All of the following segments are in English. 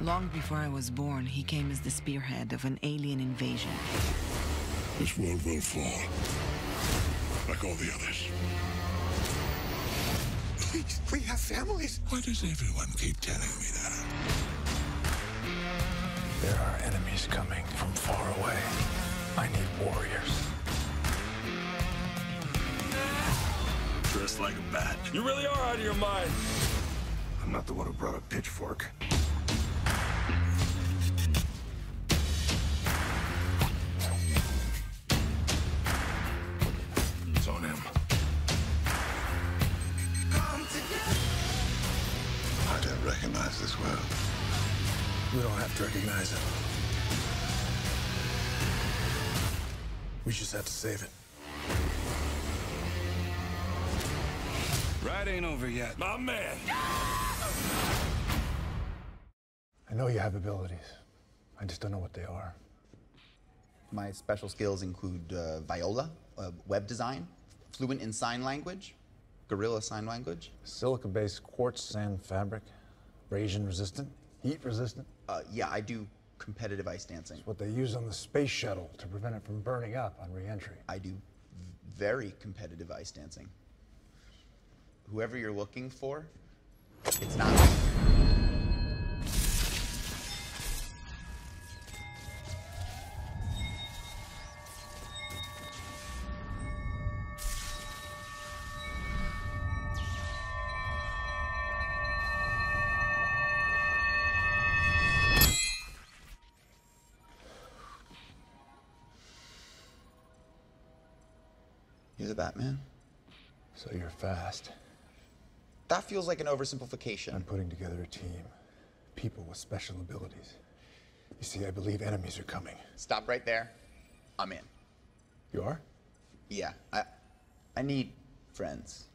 Long before I was born, he came as the spearhead of an alien invasion. This world will fall, like all the others. Please, we have families. Why does everyone keep telling me that? There are enemies coming from far away. I need warriors. Dressed like a bat. You really are out of your mind. I'm not the one who brought a pitchfork. It's on him. I don't recognize this world. We don't have to recognize it. We just have to save it. Ride ain't over yet. My man! I know you have abilities. I just don't know what they are. My special skills include viola, web design, fluent in sign language, gorilla sign language. Silica-based quartz sand fabric, abrasion resistant, heat resistant. Yeah, I do competitive ice dancing. It's what they use on the space shuttle to prevent it from burning up on re-entry. I do very competitive ice dancing. Whoever you're looking for, it's not me. You're the Batman? So you're fast. That feels like an oversimplification. I'm putting together a team. People with special abilities. You see, I believe enemies are coming. Stop right there. I'm in. You are? Yeah, I need friends.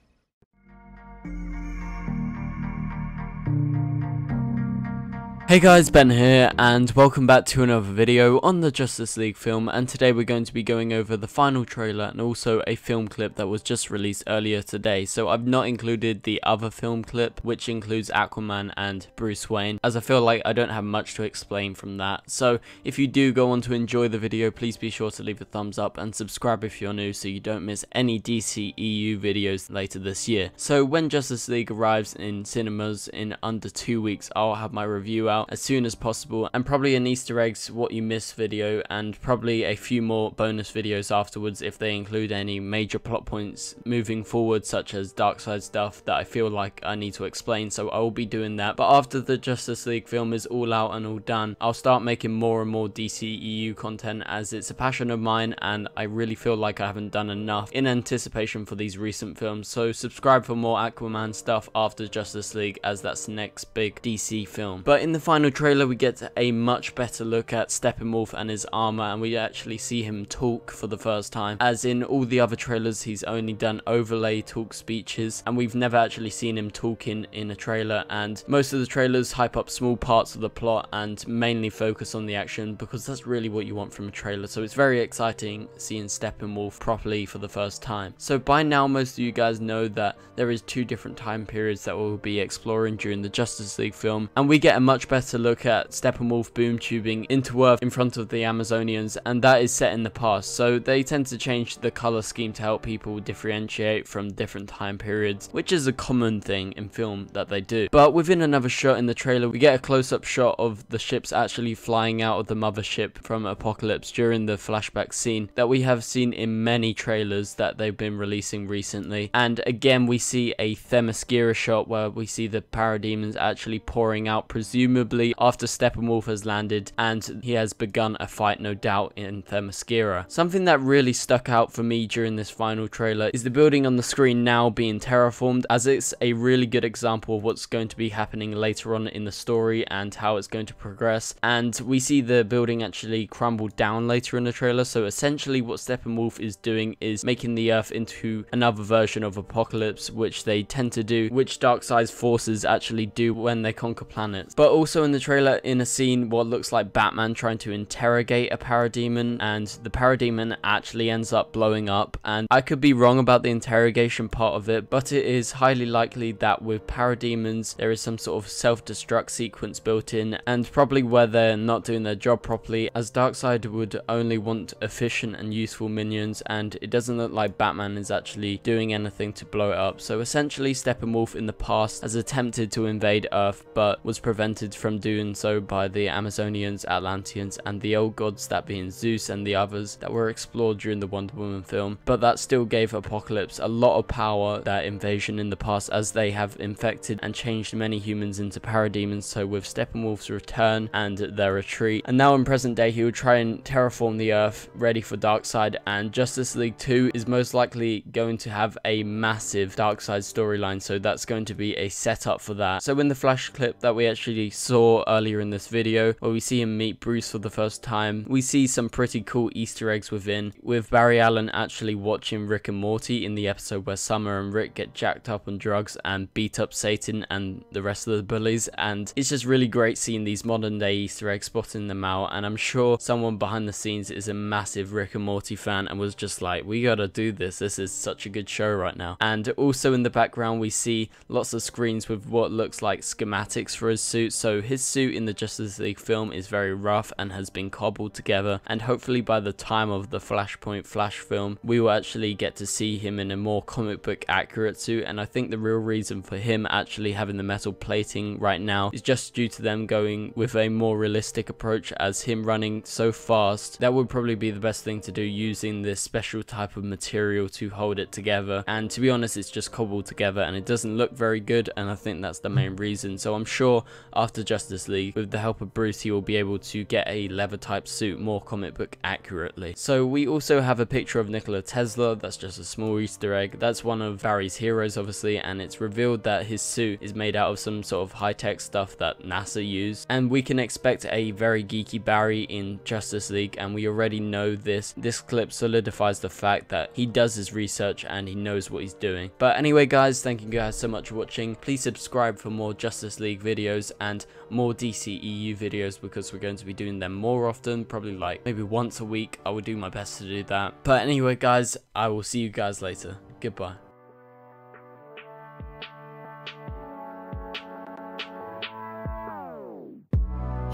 Hey guys, Ben here, and welcome back to another video on the Justice League film, and today we're going to be going over the final trailer and also a film clip that was just released earlier today. So I've not included the other film clip, which includes Aquaman and Bruce Wayne, as I feel like I don't have much to explain from that. So if you do go on to enjoy the video, please be sure to leave a thumbs up and subscribe if you're new so you don't miss any DCEU videos later this year. So when Justice League arrives in cinemas in under 2 weeks, I'll have my review out as soon as possible, and probably an Easter eggs what you missed video, and probably a few more bonus videos afterwards if they include any major plot points moving forward, such as Darkseid stuff that I feel like I need to explain. So I will be doing that, but after the Justice League film is all out and all done, I'll start making more and more DCEU content, as it's a passion of mine and I really feel like I haven't done enough in anticipation for these recent films. So subscribe for more Aquaman stuff after Justice League, as that's the next big DC film. But in the final trailer we get a much better look at Steppenwolf and his armor, and we actually see him talk for the first time, as in all the other trailers he's only done overlay talk speeches and we've never actually seen him talking in a trailer. And most of the trailers hype up small parts of the plot and mainly focus on the action, because that's really what you want from a trailer. So it's very exciting seeing Steppenwolf properly for the first time. So by now most of you guys know that there is 2 different time periods that we'll be exploring during the Justice League film, and we get a much better look at Steppenwolf boom tubing into Earth in front of the Amazonians, and that is set in the past. So they tend to change the color scheme to help people differentiate from different time periods, which is a common thing in film that they do. But within another shot in the trailer we get a close-up shot of the ships actually flying out of the mothership from Apokolips during the flashback scene that we have seen in many trailers that they've been releasing recently. And again we see a Themyscira shot where we see the parademons actually pouring out, presumably after Steppenwolf has landed and he has begun a fight, no doubt, in Themyscira. Something that really stuck out for me during this final trailer is the building on the screen now being terraformed, as it's a really good example of what's going to be happening later on in the story and how it's going to progress. And we see the building actually crumble down later in the trailer. So essentially what Steppenwolf is doing is making the Earth into another version of Apokolips, which they tend to do, which Darkseid's forces actually do when they conquer planets. But also also in the trailer in a scene what looks like Batman trying to interrogate a parademon, and the parademon actually ends up blowing up. And I could be wrong about the interrogation part of it, but it is highly likely that with parademons there is some sort of self-destruct sequence built in, and probably where they're not doing their job properly, as Darkseid would only want efficient and useful minions, and it doesn't look like Batman is actually doing anything to blow it up. So essentially Steppenwolf in the past has attempted to invade Earth but was prevented from doing so by the Amazonians, Atlanteans and the old gods, that being Zeus and the others that were explored during the Wonder Woman film. But that still gave Apokolips a lot of power, that invasion in the past, as they have infected and changed many humans into parademons. So with Steppenwolf's return and their retreat, and now in present day he will try and terraform the Earth ready for Darkseid, and Justice League 2 is most likely going to have a massive Darkseid storyline, so that's going to be a setup for that. So in the flash clip that we actually saw earlier in this video, where we see him meet Bruce for the first time, we see some pretty cool Easter eggs within, with Barry Allen actually watching Rick and Morty in the episode where Summer and Rick get jacked up on drugs and beat up Satan and the rest of the bullies. And it's just really great seeing these modern day Easter eggs, spotting them out, and I'm sure someone behind the scenes is a massive Rick and Morty fan and was just like, we gotta do this, this is such a good show right now. And also in the background we see lots of screens with what looks like schematics for his suit. So his suit in the Justice League film is very rough and has been cobbled together, and hopefully by the time of the Flashpoint Flash film we will actually get to see him in a more comic book accurate suit. And I think the real reason for him actually having the metal plating right now is just due to them going with a more realistic approach, as him running so fast, that would probably be the best thing to do, using this special type of material to hold it together. And to be honest, it's just cobbled together and it doesn't look very good, and I think that's the main reason. So I'm sure after Justice League, with the help of Bruce, he will be able to get a leather type suit more comic book accurately. So we also have a picture of Nikola Tesla. That's just a small Easter egg. That's one of Barry's heroes obviously, and it's revealed that his suit is made out of some sort of high-tech stuff that NASA used, and we can expect a very geeky Barry in Justice League, and we already know this. This clip solidifies the fact that he does his research and he knows what he's doing. But anyway guys, thank you guys so much for watching. Please subscribe for more Justice League videos and more DCEU videos, because we're going to be doing them more often, probably like maybe once a week. I will do my best to do that. But anyway guys, I will see you guys later. Goodbye.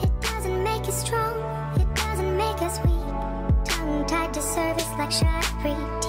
It doesn't make us strong, it doesn't make us weak. Tongue tied to service like Shire Free.